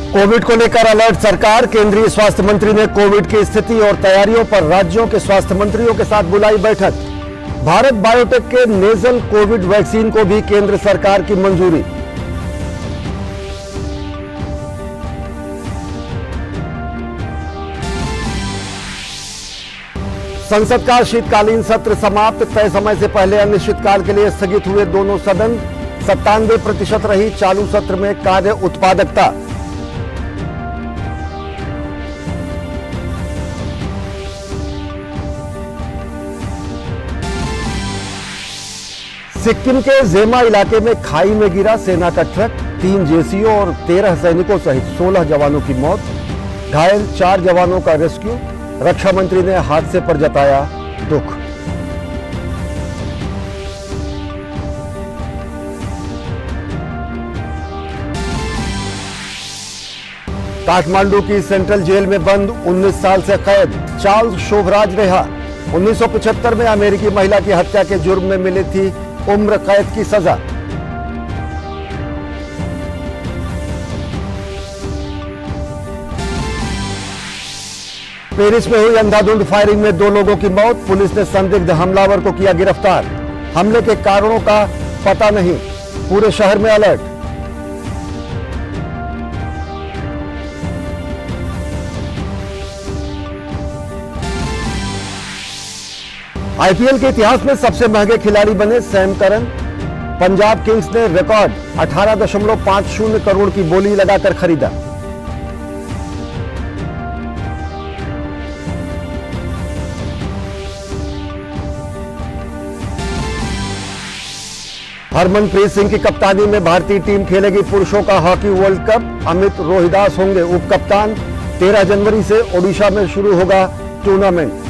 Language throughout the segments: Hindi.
कोविड को लेकर अलर्ट सरकार। केंद्रीय स्वास्थ्य मंत्री ने कोविड की स्थिति और तैयारियों पर राज्यों के स्वास्थ्य मंत्रियों के साथ बुलाई बैठक। भारत बायोटेक के नेजल कोविड वैक्सीन को भी केंद्र सरकार की मंजूरी। संसद का शीतकालीन सत्र समाप्त। तय समय से पहले अनिश्चितकाल के लिए स्थगित हुए दोनों सदन। 97% रही चालू सत्र में कार्य उत्पादकता। सिक्किम के जेमा इलाके में खाई में गिरा सेना का ट्रक। 3 जेसीओ और 13 सैनिकों सहित 16 जवानों की मौत। घायल 4 जवानों का रेस्क्यू। रक्षा मंत्री ने हादसे पर जताया दुख। काठमांडू की सेंट्रल जेल में बंद 19 साल से कैद चार्ल्स शोभराज रिहा। 1975 में अमेरिकी महिला की हत्या के जुर्म में मिली थी उम्र कैद की सजा। पेरिस में हुई अंधाधुंध फायरिंग में 2 लोगों की मौत। पुलिस ने संदिग्ध हमलावर को किया गिरफ्तार। हमले के कारणों का पता नहीं। पूरे शहर में अलर्ट। आईपीएल के इतिहास में सबसे महंगे खिलाड़ी बने सैम करन। पंजाब किंग्स ने रिकॉर्ड 18.50 करोड़ की बोली लगाकर खरीदा। हरमनप्रीत सिंह की कप्तानी में भारतीय टीम खेलेगी पुरुषों का hockey world cup. Amit Rohidas होंगे उप कप्तान। 13 जनवरी से ओडिशा में शुरू होगा टूर्नामेंट।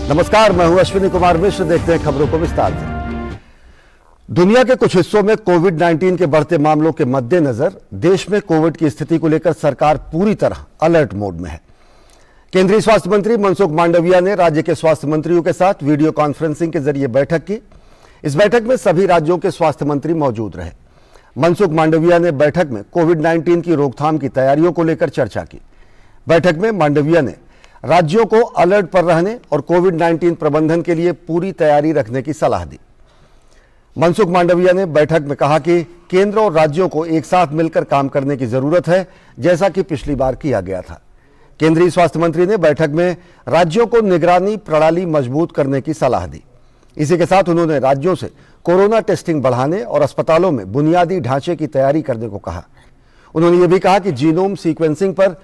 नमस्कार, मैं हूं अश्विनी कुमार मिश्र। देखते हैं खबरों को विस्तार से। दुनिया के कुछ हिस्सों में कोविड-19 के बढ़ते मामलों के मद्देनजर देश में कोविड की स्थिति को लेकर सरकार पूरी तरह अलर्ट मोड में है। केंद्रीय स्वास्थ्य मंत्री मनसुख मांडविया ने राज्य के स्वास्थ्य मंत्रियों के साथ वीडियो कॉन्फ्रेंसिंग के जरिए बैठक की। इस बैठक में सभी राज्यों के स्वास्थ्य मंत्री मौजूद रहे। मनसुख मांडविया ने बैठक में कोविड-19 की रोकथाम की तैयारियों को लेकर चर्चा की। बैठक में मांडविया ने राज्यों को अलर्ट पर रहने और कोविड-19 प्रबंधन के लिए पूरी तैयारी रखने की सलाह दी। मनसुख मांडविया ने बैठक में कहा कि केंद्र और राज्यों को एक साथ मिलकर काम करने की जरूरत है, जैसा कि पिछली बार किया गया था। केंद्रीय स्वास्थ्य मंत्री ने बैठक में राज्यों को निगरानी प्रणाली मजबूत करने की सलाह दी। इसी के साथ उन्होंने राज्यों से कोरोना टेस्टिंग बढ़ाने और अस्पतालों में बुनियादी ढांचे की तैयारी करने को कहा। उन्होंने ये भी कहा कि जीनोम सीक्वेंसिंग पर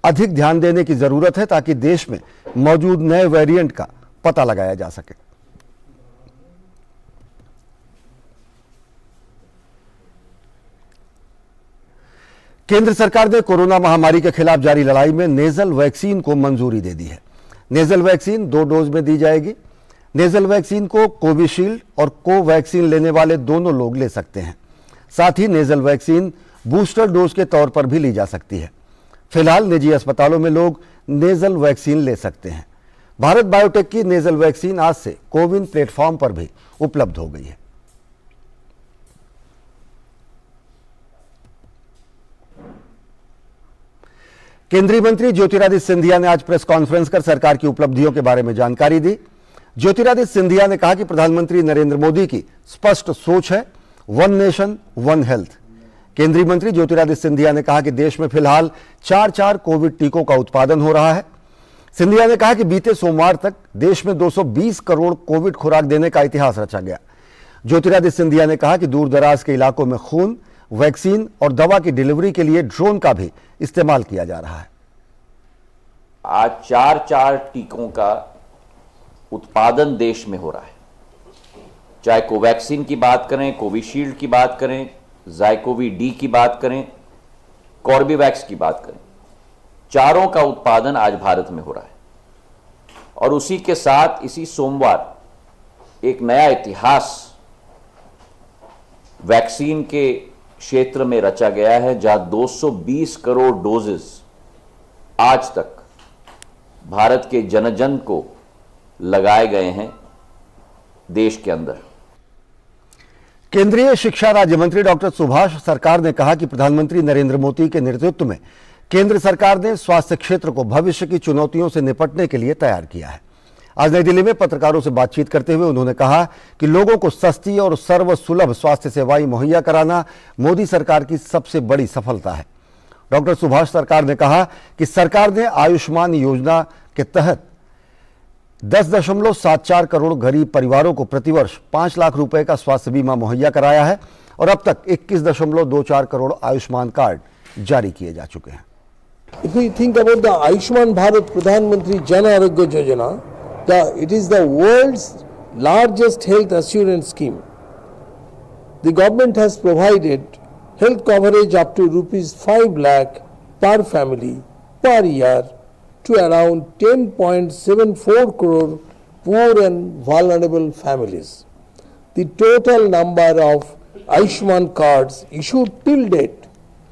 अधिक ध्यान देने की जरूरत है ताकि देश में मौजूद नए वेरिएंट का पता लगाया जा सके। केंद्र सरकार ने कोरोना महामारी के खिलाफ जारी लड़ाई में नेजल वैक्सीन को मंजूरी दे दी है। नेजल वैक्सीन 2 डोज में दी जाएगी। नेजल वैक्सीन को कोविशील्ड और कोवैक्सीन लेने वाले दोनों लोग ले सकते हैं। साथ ही नेजल वैक्सीन बूस्टर डोज के तौर पर भी ली जा सकती है। फिलहाल निजी अस्पतालों में लोग नेजल वैक्सीन ले सकते हैं। भारत बायोटेक की नेजल वैक्सीन आज से कोविन प्लेटफॉर्म पर भी उपलब्ध हो गई है। केंद्रीय मंत्री ज्योतिरादित्य सिंधिया ने आज प्रेस कॉन्फ्रेंस कर सरकार की उपलब्धियों के बारे में जानकारी दी। ज्योतिरादित्य सिंधिया ने कहा कि प्रधानमंत्री नरेंद्र मोदी की स्पष्ट सोच है, वन नेशन वन हेल्थ। केंद्रीय मंत्री ज्योतिरादित्य सिंधिया ने कहा कि देश में फिलहाल 4 कोविड टीकों का उत्पादन हो रहा है। सिंधिया ने कहा कि बीते सोमवार तक देश में 220 करोड़ कोविड खुराक देने का इतिहास रचा गया। ज्योतिरादित्य सिंधिया ने कहा कि दूर दराज के इलाकों में खून, वैक्सीन और दवा की डिलीवरी के लिए ड्रोन का भी इस्तेमाल किया जा रहा है। आज 4 टीकों का उत्पादन देश में हो रहा है। चाहे कोवैक्सीन की बात करें, कोविशील्ड की बात करें, ज़ाइकोवी डी की बात करें, कॉर्बेवैक्स की बात करें, चारों का उत्पादन आज भारत में हो रहा है। और उसी के साथ इसी सोमवार एक नया इतिहास वैक्सीन के क्षेत्र में रचा गया है, जहां 220 करोड़ डोजेस आज तक भारत के जन को लगाए गए हैं देश के अंदर। केंद्रीय शिक्षा राज्य मंत्री डॉक्टर सुभाष सरकार ने कहा कि प्रधानमंत्री नरेंद्र मोदी के नेतृत्व में केंद्र सरकार ने स्वास्थ्य क्षेत्र को भविष्य की चुनौतियों से निपटने के लिए तैयार किया है। आज नई दिल्ली में पत्रकारों से बातचीत करते हुए उन्होंने कहा कि लोगों को सस्ती और सर्वसुलभ स्वास्थ्य सेवाएं मुहैया कराना मोदी सरकार की सबसे बड़ी सफलता है। डॉक्टर सुभाष सरकार ने कहा कि सरकार ने आयुष्मान योजना के तहत 10.74 करोड़ गरीब परिवारों को प्रतिवर्ष 5 लाख रुपए का स्वास्थ्य बीमा मुहैया कराया है और अब तक 21.24 करोड़ आयुष्मान कार्ड जारी किए जा चुके हैं। If we think about the Ayushman Bharat Pradhan Mantri Jan Arogya Yojana, it is the world's largest health assurance scheme. The government has provided health coverage up to rupees 5 lakh per family per year to around 10.74 crore poor and vulnerable families. The total number of Ayushman cards issued till date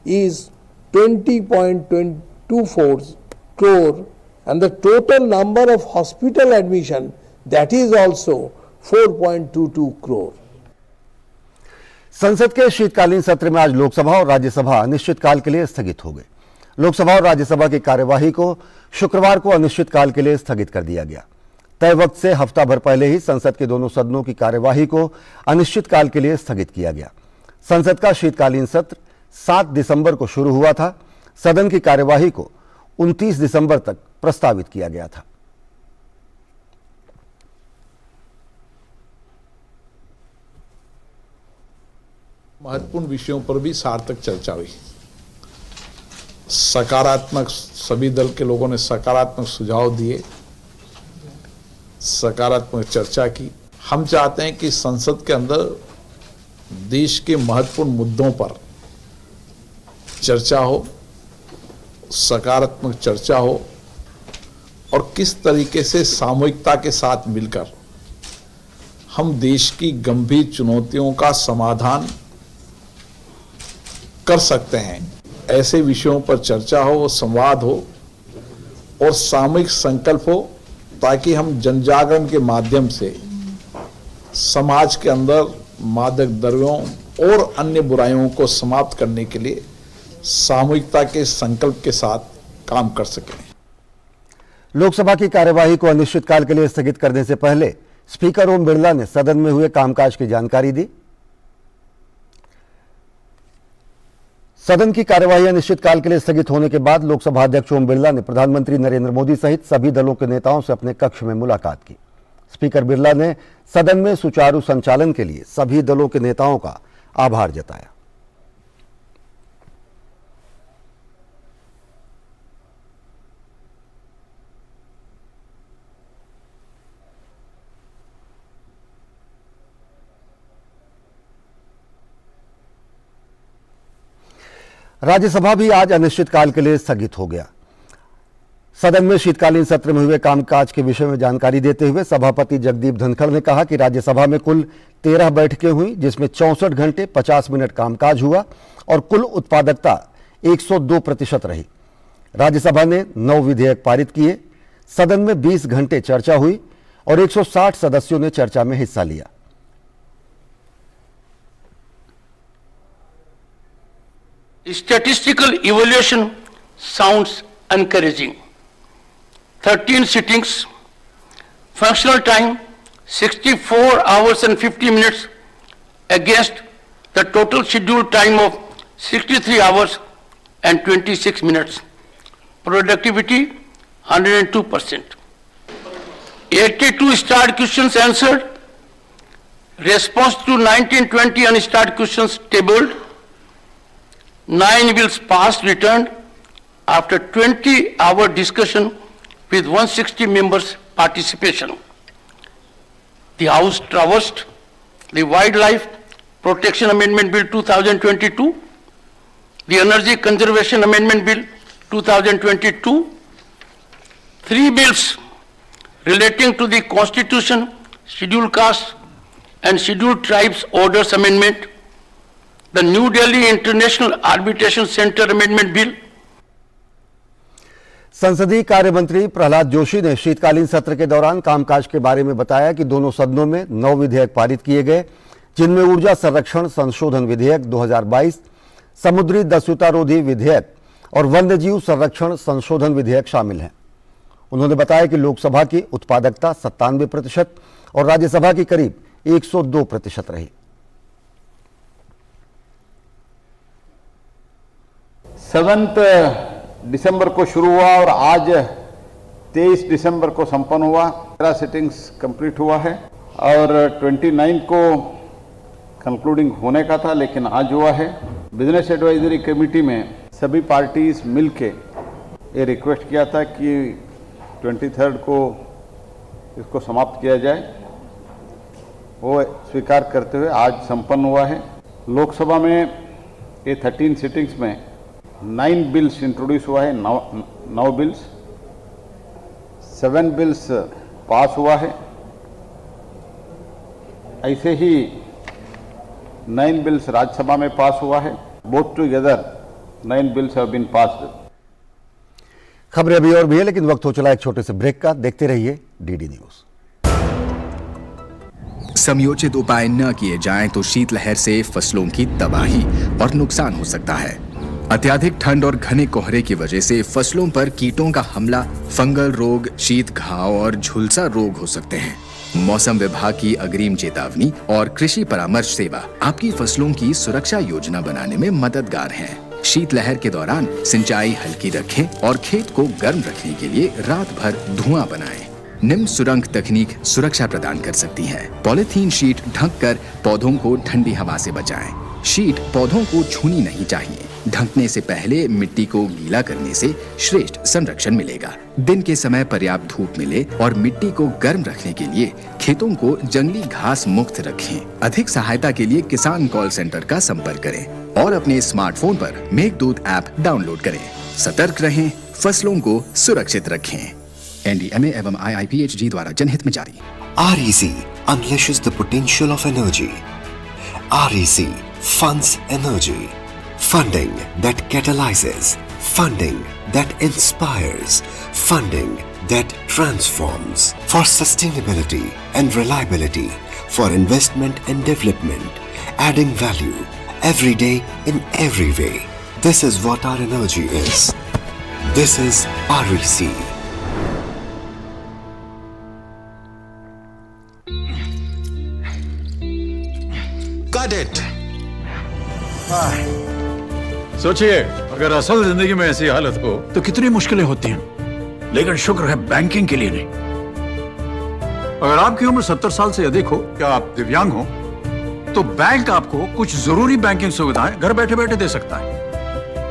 is 20.24 crore, and the total number of hospital admission, that is also 4.22 crore. संसद के शीतकालीन सत्र में आज लोकसभा और राज्यसभा अनिश्चितकाल के लिए स्थगित हो गए। लोकसभा और राज्यसभा की कार्यवाही को शुक्रवार को अनिश्चितकाल के लिए स्थगित कर दिया गया। तय वक्त से हफ्ता भर पहले ही संसद के दोनों सदनों की कार्यवाही को अनिश्चितकाल के लिए स्थगित किया गया। संसद का शीतकालीन सत्र 7 दिसंबर को शुरू हुआ था। सदन की कार्यवाही को 29 दिसंबर तक प्रस्तावित किया गया था। महत्वपूर्ण विषयों पर भी सार्थक चर्चा हुई। सकारात्मक, सभी दल के लोगों ने सकारात्मक सुझाव दिए, सकारात्मक चर्चा की। हम चाहते हैं कि संसद के अंदर देश के महत्वपूर्ण मुद्दों पर चर्चा हो, सकारात्मक चर्चा हो और किस तरीके से सामूहिकता के साथ मिलकर हम देश की गंभीर चुनौतियों का समाधान कर सकते हैं। ऐसे विषयों पर चर्चा हो, संवाद हो और सामूहिक संकल्प हो, ताकि हम जनजागरण के माध्यम से समाज के अंदर मादक द्रव्यों और अन्य बुराइयों को समाप्त करने के लिए सामूहिकता के संकल्प के साथ काम कर सकें। लोकसभा की कार्यवाही को अनिश्चितकाल के लिए स्थगित करने से पहले स्पीकर ओम बिरला ने सदन में हुए कामकाज की जानकारी दी। सदन की कार्यवाही अनिश्चितकाल के लिए स्थगित होने के बाद लोकसभा अध्यक्ष ओम बिरला ने प्रधानमंत्री नरेंद्र मोदी सहित सभी दलों के नेताओं से अपने कक्ष में मुलाकात की। स्पीकर बिरला ने सदन में सुचारू संचालन के लिए सभी दलों के नेताओं का आभार जताया। राज्यसभा भी आज अनिश्चितकाल के लिए स्थगित हो गया। सदन में शीतकालीन सत्र में हुए कामकाज के विषय में जानकारी देते हुए सभापति जगदीप धनखड़ ने कहा कि राज्यसभा में कुल 13 बैठकें हुई, जिसमें 64 घंटे 50 मिनट कामकाज हुआ और कुल उत्पादकता 102% रही। राज्यसभा ने 9 विधेयक पारित किए। सदन में 20 घंटे चर्चा हुई और 160 सदस्यों ने चर्चा में हिस्सा लिया। Statistical evaluation sounds encouraging. 13 sittings, functional time 64 hours and 50 minutes against the total scheduled time of 63 hours and 26 minutes. Productivity 102%. 82 starred questions answered. Response to 1920 unstarred questions tabled. 9 bills passed returned after 20-hour discussion with 160 members' participation. The House traversed the Wildlife Protection Amendment Bill 2022, the Energy Conservation Amendment Bill 2022, 3 bills relating to the Constitution, Scheduled Castes and Scheduled Tribes Orders Amendment, the New Delhi International Arbitration Center Amendment Bill. संसदीय कार्य मंत्री प्रहलाद जोशी ने शीतकालीन सत्र के दौरान कामकाज के बारे में बताया कि दोनों सदनों में 9 विधेयक पारित किए गए, जिनमें ऊर्जा संरक्षण संशोधन विधेयक 2022, समुद्री दस्युतारोधी विधेयक और वन्यजीव संरक्षण संशोधन विधेयक शामिल हैं। उन्होंने बताया कि लोकसभा की उत्पादकता 97% और राज्यसभा की करीब 102% रही। 7 दिसंबर को शुरू हुआ और आज 23 दिसंबर को संपन्न हुआ। 13 सिटिंग्स कंप्लीट हुआ है और 29 को कंक्लूडिंग होने का था, लेकिन आज हुआ है। बिजनेस एडवाइजरी कमेटी में सभी पार्टीज मिलके ये रिक्वेस्ट किया था कि 23 को इसको समाप्त किया जाए, वो स्वीकार करते हुए आज संपन्न हुआ है। लोकसभा में ये 13 सिटिंग्स में 9 बिल्स इंट्रोड्यूस हुआ है, 9 बिल्स, 7 बिल्स पास हुआ है। ऐसे ही 9 बिल्स राज्यसभा में पास हुआ है। Both together 9 bills have been passed. खबरें अभी और भी है, लेकिन वक्त हो चला एक छोटे से ब्रेक का। देखते रहिए डीडी न्यूज। समयोचित उपाय न किए जाएं तो शीतलहर से फसलों की तबाही और नुकसान हो सकता है। अत्यधिक ठंड और घने कोहरे की वजह से फसलों पर कीटों का हमला, फंगल रोग, शीत घाव और झुलसा रोग हो सकते हैं। मौसम विभाग की अग्रिम चेतावनी और कृषि परामर्श सेवा आपकी फसलों की सुरक्षा योजना बनाने में मददगार है। शीतलहर के दौरान सिंचाई हल्की रखें और खेत को गर्म रखने के लिए रात भर धुआं बनाएं। निम्न सुरंग तकनीक सुरक्षा प्रदान कर सकती है। पॉलीथीन शीट ढककर पौधों को ठंडी हवा से बचाएं। शीट पौधों को छूनी नहीं चाहिए। ढकने से पहले मिट्टी को गीला करने से श्रेष्ठ संरक्षण मिलेगा। दिन के समय पर्याप्त धूप मिले और मिट्टी को गर्म रखने के लिए खेतों को जंगली घास मुक्त रखें। अधिक सहायता के लिए किसान कॉल सेंटर का संपर्क करें और अपने स्मार्टफोन पर मेघदूत ऐप डाउनलोड करें। सतर्क रहें, फसलों को सुरक्षित रखें। NDMA एवं IIPHG द्वारा जनहित में जारी। REC unleashes the potential of energy. REC funds energy. Funding that catalyzes. Funding that inspires. Funding that transforms. For sustainability and reliability. For investment and development. Adding value every day in every way. This is what our energy is. This is REC. Got it. सोचिए, अगर असल जिंदगी में ऐसी हालत हो तो कितनी मुश्किलें होती हैं, लेकिन शुक्र है बैंकिंग के लिए नहीं। अगर आपकी उम्र 70 साल से अधिक हो या आप दिव्यांग हो तो बैंक आपको कुछ जरूरी बैंकिंग सुविधाएं घर बैठे बैठे दे सकता है।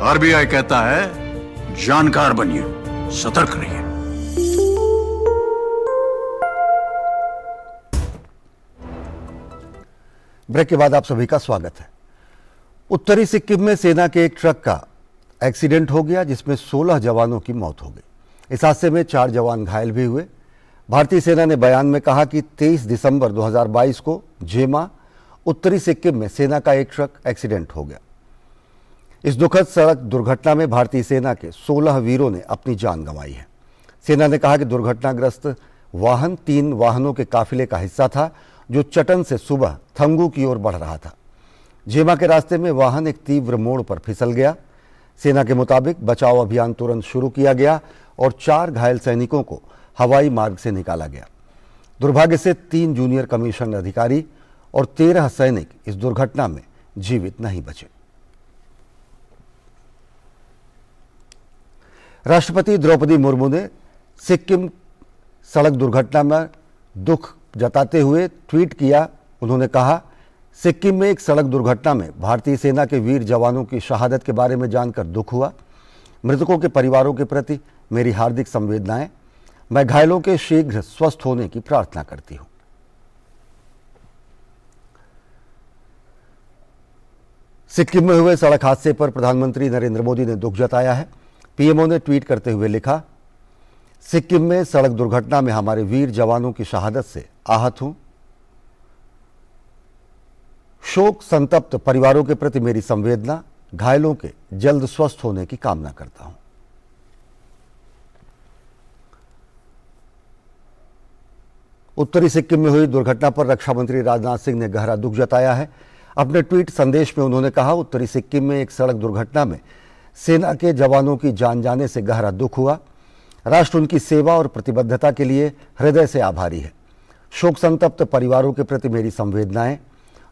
RBI कहता है, जानकार बनिए, सतर्क रहिए। ब्रेक के बाद आप सभी का स्वागत है। उत्तरी सिक्किम में सेना के एक ट्रक का एक्सीडेंट हो गया, जिसमें 16 जवानों की मौत हो गई। इस हादसे में 4 जवान घायल भी हुए। भारतीय सेना ने बयान में कहा कि 23 दिसंबर 2022 को जेमा, उत्तरी सिक्किम में सेना का एक ट्रक एक्सीडेंट हो गया। इस दुखद सड़क दुर्घटना में भारतीय सेना के 16 वीरों ने अपनी जान गंवाई है। सेना ने कहा कि दुर्घटनाग्रस्त वाहन 3 वाहनों के काफिले का हिस्सा था, जो चटन से सुबह थंगू की ओर बढ़ रहा था। जेमा के रास्ते में वाहन एक तीव्र मोड़ पर फिसल गया। सेना के मुताबिक बचाव अभियान तुरंत शुरू किया गया और 4 घायल सैनिकों को हवाई मार्ग से निकाला गया। दुर्भाग्य से 3 जूनियर कमीशन अधिकारी और 13 सैनिक इस दुर्घटना में जीवित नहीं बचे। राष्ट्रपति द्रौपदी मुर्मू ने सिक्किम सड़क दुर्घटना में दुख जताते हुए ट्वीट किया। उन्होंने कहा, सिक्किम में एक सड़क दुर्घटना में भारतीय सेना के वीर जवानों की शहादत के बारे में जानकर दुख हुआ। मृतकों के परिवारों के प्रति मेरी हार्दिक संवेदनाएं। मैं घायलों के शीघ्र स्वस्थ होने की प्रार्थना करती हूं। सिक्किम में हुए सड़क हादसे पर प्रधानमंत्री नरेंद्र मोदी ने दुख जताया है। पीएमओ ने ट्वीट करते हुए लिखा, सिक्किम में सड़क दुर्घटना में हमारे वीर जवानों की शहादत से आहत हूं। शोक संतप्त परिवारों के प्रति मेरी संवेदना। घायलों के जल्द स्वस्थ होने की कामना करता हूं। उत्तरी सिक्किम में हुई दुर्घटना पर रक्षा मंत्री राजनाथ सिंह ने गहरा दुख जताया है। अपने ट्वीट संदेश में उन्होंने कहा, उत्तरी सिक्किम में एक सड़क दुर्घटना में सेना के जवानों की जान जाने से गहरा दुख हुआ। राष्ट्र उनकी सेवा और प्रतिबद्धता के लिए हृदय से आभारी है। शोक संतप्त परिवारों के प्रति मेरी संवेदनाएं।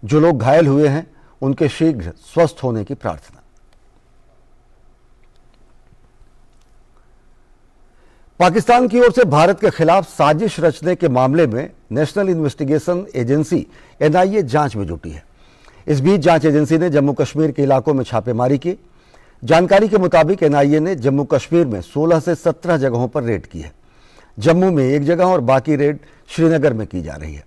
जो लोग घायल हुए हैं उनके शीघ्र स्वस्थ होने की प्रार्थना। पाकिस्तान की ओर से भारत के खिलाफ साजिश रचने के मामले में नेशनल इन्वेस्टिगेशन एजेंसी NIA जांच में जुटी है। इस बीच जांच एजेंसी ने जम्मू कश्मीर के इलाकों में छापेमारी की। जानकारी के मुताबिक NIA ने जम्मू कश्मीर में 16 से 17 जगहों पर रेड की है। जम्मू में एक जगह और बाकी रेड श्रीनगर में की जा रही है।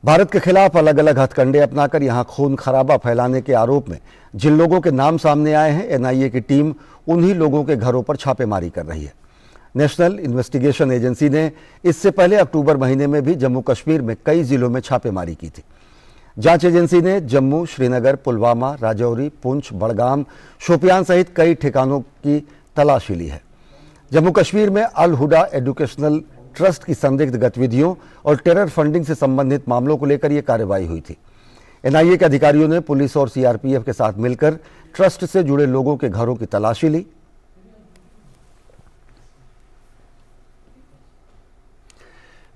भारत के खिलाफ अलग अलग हथकंडे अपनाकर यहां खून खराबा फैलाने के आरोप में जिन लोगों के नाम सामने आए हैं, NIA की टीम उन्हीं लोगों के घरों पर छापेमारी कर रही है। नेशनल इन्वेस्टिगेशन एजेंसी ने इससे पहले अक्टूबर महीने में भी जम्मू कश्मीर में कई जिलों में छापेमारी की थी। जांच एजेंसी ने जम्मू, श्रीनगर, पुलवामा, राजौरी, पुंछ, बड़गाम, शोपियान सहित कई ठिकानों की तलाशी ली है। जम्मू कश्मीर में अल हुडा एजुकेशनल ट्रस्ट की संदिग्ध गतिविधियों और टेरर फंडिंग से संबंधित मामलों को लेकर यह कार्रवाई हुई थी। NIA के अधिकारियों ने पुलिस और CRPF के साथ मिलकर ट्रस्ट से जुड़े लोगों के घरों की तलाशी ली।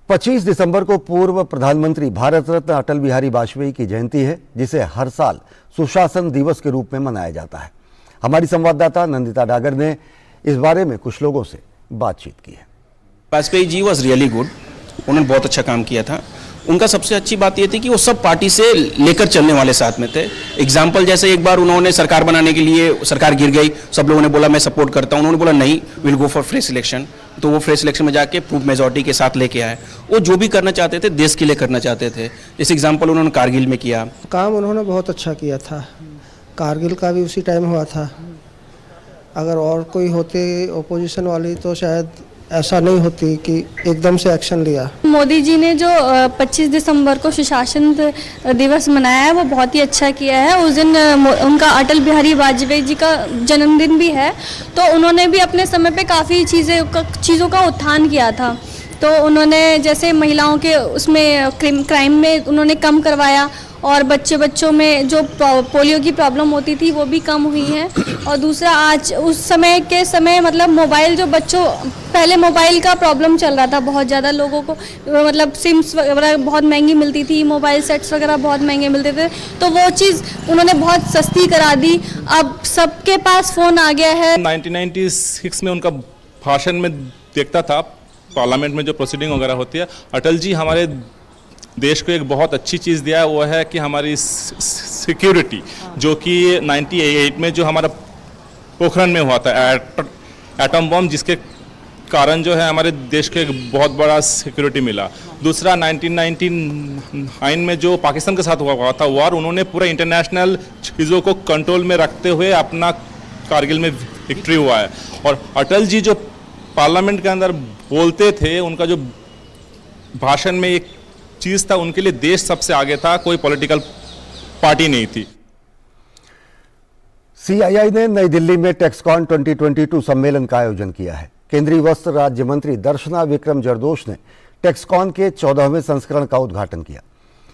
25 दिसंबर को पूर्व प्रधानमंत्री भारत रत्न अटल बिहारी वाजपेयी की जयंती है, जिसे हर साल सुशासन दिवस के रूप में मनाया जाता है। हमारी संवाददाता नंदिता डागर ने इस बारे में कुछ लोगों से बातचीत की है। Vajpayee ji was really good, उन्होंने बहुत अच्छा काम किया था। उनका सबसे अच्छी बात यह थी कि वो सब पार्टी से लेकर चलने वाले साथ में थे। एग्जाम्पल जैसे एक बार उन्होंने सरकार बनाने के लिए, सरकार गिर गई, सब लोगों ने बोला मैं सपोर्ट करता हूं, उन्होंने बोला नहीं, will go for fresh election. तो वो फ्रेश इलेक्शन में जाके प्रूफ मेजॉरिटी के साथ लेके आए। वो जो भी करना चाहते थे देश के लिए करना चाहते थे। इस एग्जाम्पल उन्होंने कारगिल में किया। काम उन्होंने बहुत अच्छा किया था। कारगिल का भी उसी टाइम हुआ था। अगर और कोई होते ओपोजिशन वाली तो शायद ऐसा नहीं होती कि एकदम से एक्शन लिया। मोदी जी ने जो 25 दिसंबर को सुशासन दिवस मनाया है वो बहुत ही अच्छा किया है। उस दिन उनका अटल बिहारी वाजपेयी जी का जन्मदिन भी है, तो उन्होंने भी अपने समय पे काफ़ी चीज़ों का उत्थान किया था। तो उन्होंने जैसे महिलाओं के उसमें क्राइम में उन्होंने कम करवाया, और बच्चों में जो पोलियो की प्रॉब्लम होती थी वो भी कम हुई है। और दूसरा, आज उस समय के समय मतलब मोबाइल जो पहले मोबाइल का प्रॉब्लम चल रहा था बहुत ज़्यादा लोगों को, मतलब सिम्स वगैरह बहुत महंगी मिलती थी, मोबाइल सेट्स वगैरह बहुत महंगे मिलते थे, तो वो चीज़ उन्होंने बहुत सस्ती करा दी। अब सबके पास फ़ोन आ गया है। 1996 में उनका भाषण में देखता था पार्लियामेंट में जो प्रोसीडिंग वगैरह होती है, अटल जी हमारे देश को एक बहुत अच्छी चीज़ दिया है, वो है कि हमारी सिक्योरिटी, जो कि 98 में जो हमारा पोखरण में हुआ था एटम बम, जिसके कारण जो है हमारे देश को एक बहुत बड़ा सिक्योरिटी मिला। दूसरा 1999 में जो पाकिस्तान के साथ हुआ था वॉर, उन्होंने पूरा इंटरनेशनल चीज़ों को कंट्रोल में रखते हुए अपना कारगिल में विक्ट्री हुआ है। और अटल जी जो पार्लियामेंट के अंदर बोलते थे, उनका जो भाषण में एक चीज था, उनके लिए देश सबसे आगे था, कोई पॉलिटिकल पार्टी नहीं थी। CII ने नई दिल्ली में टेक्सकॉन 2022 सम्मेलन का आयोजन किया है। केंद्रीय वस्त्र राज्य मंत्री दर्शना विक्रम जरदोश ने टेक्सकॉन के 14वें संस्करण का उद्घाटन किया।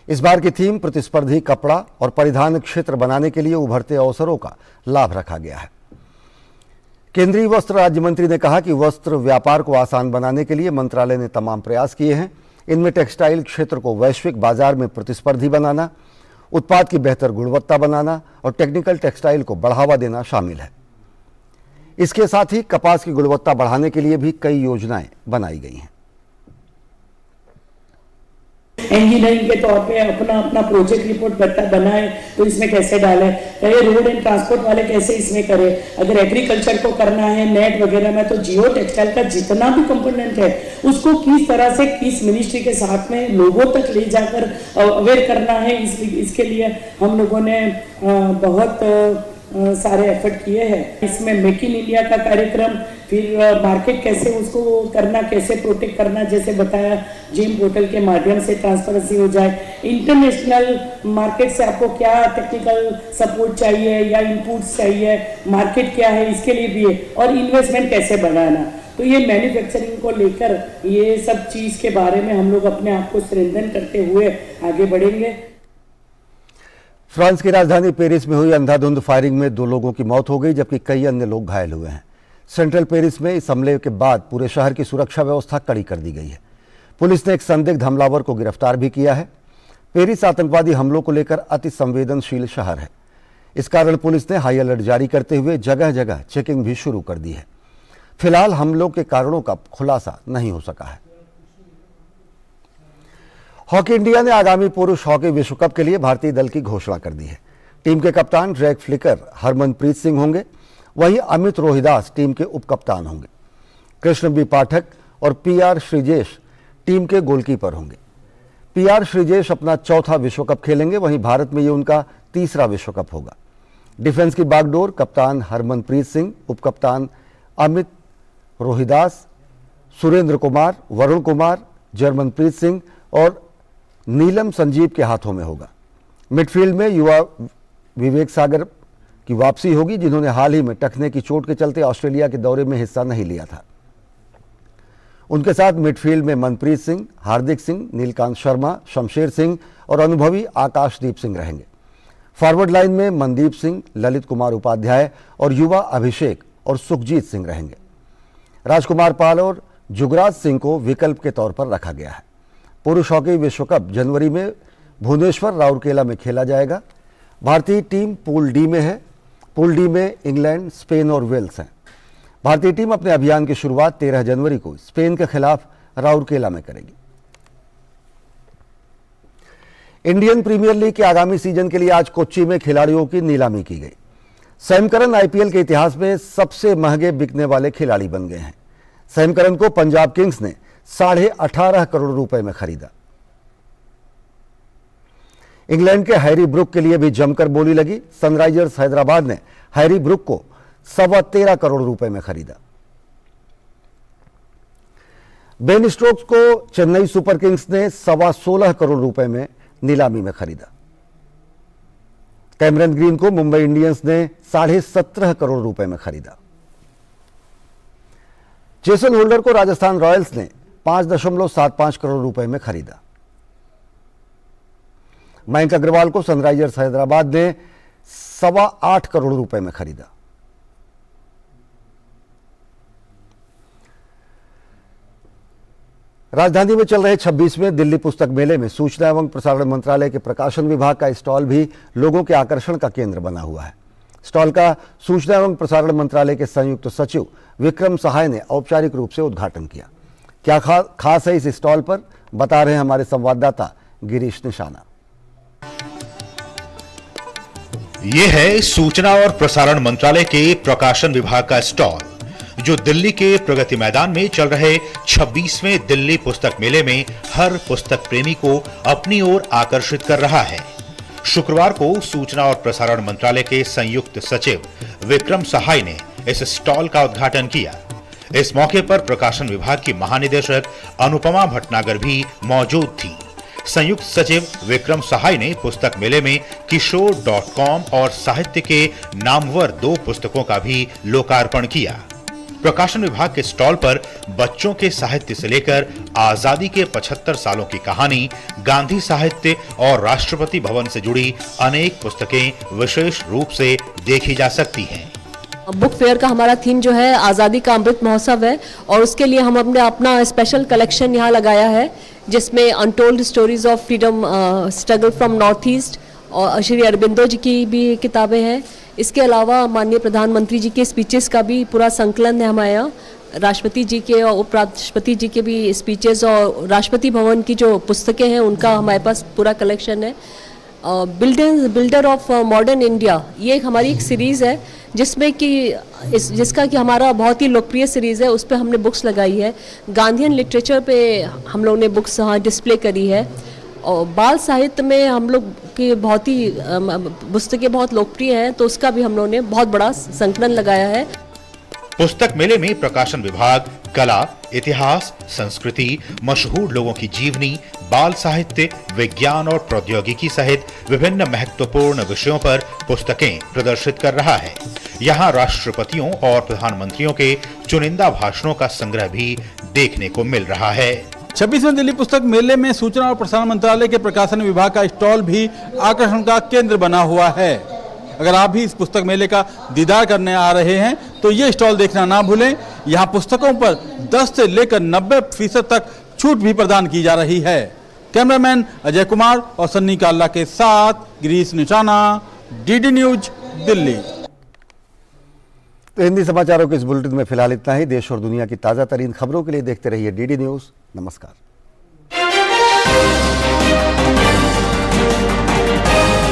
इस बार की थीम प्रतिस्पर्धी कपड़ा और परिधान क्षेत्र बनाने के लिए उभरते अवसरों का लाभ रखा गया है। केंद्रीय वस्त्र राज्य मंत्री ने कहा कि वस्त्र व्यापार को आसान बनाने के लिए मंत्रालय ने तमाम प्रयास किए हैं। इनमें टेक्सटाइल क्षेत्र को वैश्विक बाजार में प्रतिस्पर्धी बनाना, उत्पाद की बेहतर गुणवत्ता बनाना और टेक्निकल टेक्सटाइल को बढ़ावा देना शामिल है। इसके साथ ही कपास की गुणवत्ता बढ़ाने के लिए भी कई योजनाएं बनाई गई हैं। इंजीनियरिंग के तौर पे अपना प्रोजेक्ट रिपोर्ट बनाए तो इसमें कैसे डालें, ये रोड एंड ट्रांसपोर्ट वाले कैसे इसमें करें। अगर एग्रीकल्चर को करना है नेट वगैरह में, तो जियो टेक्सटाइल का जितना भी कंपोनेंट है उसको किस तरह से किस मिनिस्ट्री के साथ में लोगों तक ले जाकर अवेयर करना है, इसके लिए हम लोगों ने बहुत सारे एफर्ट किए हैं। इसमें मेक इन इंडिया का कार्यक्रम, फिर मार्केट कैसे उसको करना, कैसे प्रोटेक्ट करना, जैसे बताया जिम पोर्टल के माध्यम से ट्रांसपेरेंसी हो जाए। इंटरनेशनल मार्केट से आपको क्या टेक्निकल सपोर्ट चाहिए या इनपुट्स चाहिए, मार्केट क्या है, इसके लिए भी है। और इन्वेस्टमेंट कैसे बढ़ाना, तो ये मैन्युफैक्चरिंग को लेकर ये सब चीज़ के बारे में हम लोग अपने आप को स्ट्रेंथन करते हुए आगे बढ़ेंगे। फ्रांस की राजधानी पेरिस में हुई अंधाधुंध फायरिंग में 2 लोगों की मौत हो गई जबकि कई अन्य लोग घायल हुए हैं। सेंट्रल पेरिस में इस हमले के बाद पूरे शहर की सुरक्षा व्यवस्था कड़ी कर दी गई है। पुलिस ने एक संदिग्ध हमलावर को गिरफ्तार भी किया है। पेरिस आतंकवादी हमलों को लेकर अति संवेदनशील शहर है। इस कारण पुलिस ने हाई अलर्ट जारी करते हुए जगह जगह चेकिंग भी शुरू कर दी है। फिलहाल हमलों के कारणों का खुलासा नहीं हो सका है। हॉकी इंडिया ने आगामी पुरुष हॉकी विश्व कप के लिए भारतीय दल की घोषणा कर दी है। टीम के कप्तान ड्रैग फ्लिकर हरमनप्रीत सिंह होंगे, वहीं अमित रोहिदास टीम के उपकप्तान होंगे। कृष्ण बी पाठक और पीआर श्रीजेश टीम के गोलकीपर होंगे। पीआर श्रीजेश अपना 4था विश्व कप खेलेंगे, वहीं भारत में ये उनका 3रा विश्व कप होगा। डिफेंस की बागडोर कप्तान हरमनप्रीत सिंह, उपकप्तान अमित रोहिदास, सुरेंद्र कुमार, वरुण कुमार, जर्मनप्रीत सिंह और नीलम संजीव के हाथों में होगा। मिडफील्ड में युवा विवेक सागर की वापसी होगी, जिन्होंने हाल ही में टखने की चोट के चलते ऑस्ट्रेलिया के दौरे में हिस्सा नहीं लिया था। उनके साथ मिडफील्ड में मनप्रीत सिंह, हार्दिक सिंह, नीलकांत शर्मा, शमशेर सिंह और अनुभवी आकाशदीप सिंह रहेंगे। फॉरवर्ड लाइन में मनदीप सिंह, ललित कुमार उपाध्याय और युवा अभिषेक और सुखजीत सिंह रहेंगे। राजकुमार पाल और जुगराज सिंह को विकल्प के तौर पर रखा गया है। पुरुष हॉकी विश्व कप जनवरी में भुवनेश्वर राउरकेला में खेला जाएगा। भारतीय टीम पूल डी में है। पूल डी में इंग्लैंड, स्पेन और वेल्स हैं। भारतीय टीम अपने अभियान की शुरुआत 13 जनवरी को स्पेन के खिलाफ राउरकेला में करेगी। इंडियन प्रीमियर लीग के आगामी सीजन के लिए आज कोच्चि में खिलाड़ियों की नीलामी की गई। सैम करन आईपीएल के इतिहास में सबसे महंगे बिकने वाले खिलाड़ी बन गए हैं। सैम करन को पंजाब किंग्स ने 18.5 करोड़ रुपए में खरीदा। इंग्लैंड के हैरी ब्रुक के लिए भी जमकर बोली लगी। सनराइजर्स हैदराबाद ने हैरी ब्रुक को 13.25 करोड़ रुपए में खरीदा। बेन स्टोक्स को चेन्नई सुपर किंग्स ने 16.25 करोड़ रुपए में नीलामी में खरीदा। कैमरन ग्रीन को मुंबई इंडियंस ने 17.5 करोड़ रुपए में खरीदा। जेसन होल्डर को राजस्थान रॉयल्स ने 5.75 करोड़ रुपए में खरीदा। मयंक अग्रवाल को सनराइजर्स हैदराबाद ने 8.25 करोड़ रुपए में खरीदा। राजधानी में चल रहे 26वें दिल्ली पुस्तक मेले में सूचना एवं प्रसारण मंत्रालय के प्रकाशन विभाग का स्टॉल भी लोगों के आकर्षण का केंद्र बना हुआ है। स्टॉल का सूचना एवं प्रसारण मंत्रालय के संयुक्त सचिव विक्रम सहाय ने औपचारिक रूप से उद्घाटन किया। क्या खास है इस स्टॉल पर, बता रहे हैं हमारे संवाददाता गिरीश निशाना। ये है सूचना और प्रसारण मंत्रालय के प्रकाशन विभाग का स्टॉल, जो दिल्ली के प्रगति मैदान में चल रहे 26वें दिल्ली पुस्तक मेले में हर पुस्तक प्रेमी को अपनी ओर आकर्षित कर रहा है। शुक्रवार को सूचना और प्रसारण मंत्रालय के संयुक्त सचिव विक्रम सहाय ने इस स्टॉल का उद्घाटन किया। इस मौके पर प्रकाशन विभाग की महानिदेशक अनुपमा भटनागर भी मौजूद थी। संयुक्त सचिव विक्रम सहाय ने पुस्तक मेले में किशोर.com और साहित्य के नामवर 2 पुस्तकों का भी लोकार्पण किया। प्रकाशन विभाग के स्टॉल पर बच्चों के साहित्य से लेकर आजादी के 75 सालों की कहानी, गांधी साहित्य और राष्ट्रपति भवन से जुड़ी अनेक पुस्तकें विशेष रूप से देखी जा सकती हैं। बुक फेयर का हमारा थीम जो है आज़ादी का अमृत महोत्सव है और उसके लिए हम हमने अपना स्पेशल कलेक्शन यहाँ लगाया है, जिसमें untold stories of freedom struggle from north east और श्री अरबिंदो जी की भी किताबें हैं। इसके अलावा माननीय प्रधानमंत्री जी के स्पीचेस का भी पूरा संकलन है हमारे यहाँ। राष्ट्रपति जी के और उपराष्ट्रपति जी के भी स्पीचेस और राष्ट्रपति भवन की जो पुस्तकें हैं उनका हमारे पास पूरा कलेक्शन है। बिल्डर ऑफ मॉडर्न इंडिया, ये हमारी एक सीरीज़ है जिसमें कि जिसका कि हमारा बहुत ही लोकप्रिय सीरीज़ है, उस पर हमने बुक्स लगाई है। गांधीयन लिटरेचर पे हम लोग ने बुक्स यहाँ डिस्प्ले करी है और बाल साहित्य में हम लोग की बहुत ही पुस्तकें बहुत लोकप्रिय हैं, तो उसका भी हम लोगों ने बहुत बड़ा संकलन लगाया है। पुस्तक मेले में प्रकाशन विभाग कला, इतिहास, संस्कृति, मशहूर लोगों की जीवनी, बाल साहित्य, विज्ञान और प्रौद्योगिकी सहित विभिन्न महत्वपूर्ण विषयों पर पुस्तकें प्रदर्शित कर रहा है। यहाँ राष्ट्रपतियों और प्रधानमंत्रियों के चुनिंदा भाषणों का संग्रह भी देखने को मिल रहा है। 26वें दिल्ली पुस्तक मेले में सूचना और प्रसारण मंत्रालय के प्रकाशन विभाग का स्टॉल भी आकर्षण का केंद्र बना हुआ है। अगर आप भी इस पुस्तक मेले का दीदार करने आ रहे हैं तो ये स्टॉल देखना ना भूलें। यहाँ पुस्तकों पर 10 से लेकर 90% तक छूट भी प्रदान की जा रही है। कैमरामैन अजय कुमार और सन्नी काल्ला के साथ गिरीश निशाना, डीडी न्यूज, दिल्ली। तो हिंदी समाचारों के इस बुलेटिन में फिलहाल इतना ही। देश और दुनिया की ताज़ा तरीन खबरों के लिए देखते रहिए डीडी न्यूज़। नमस्कार।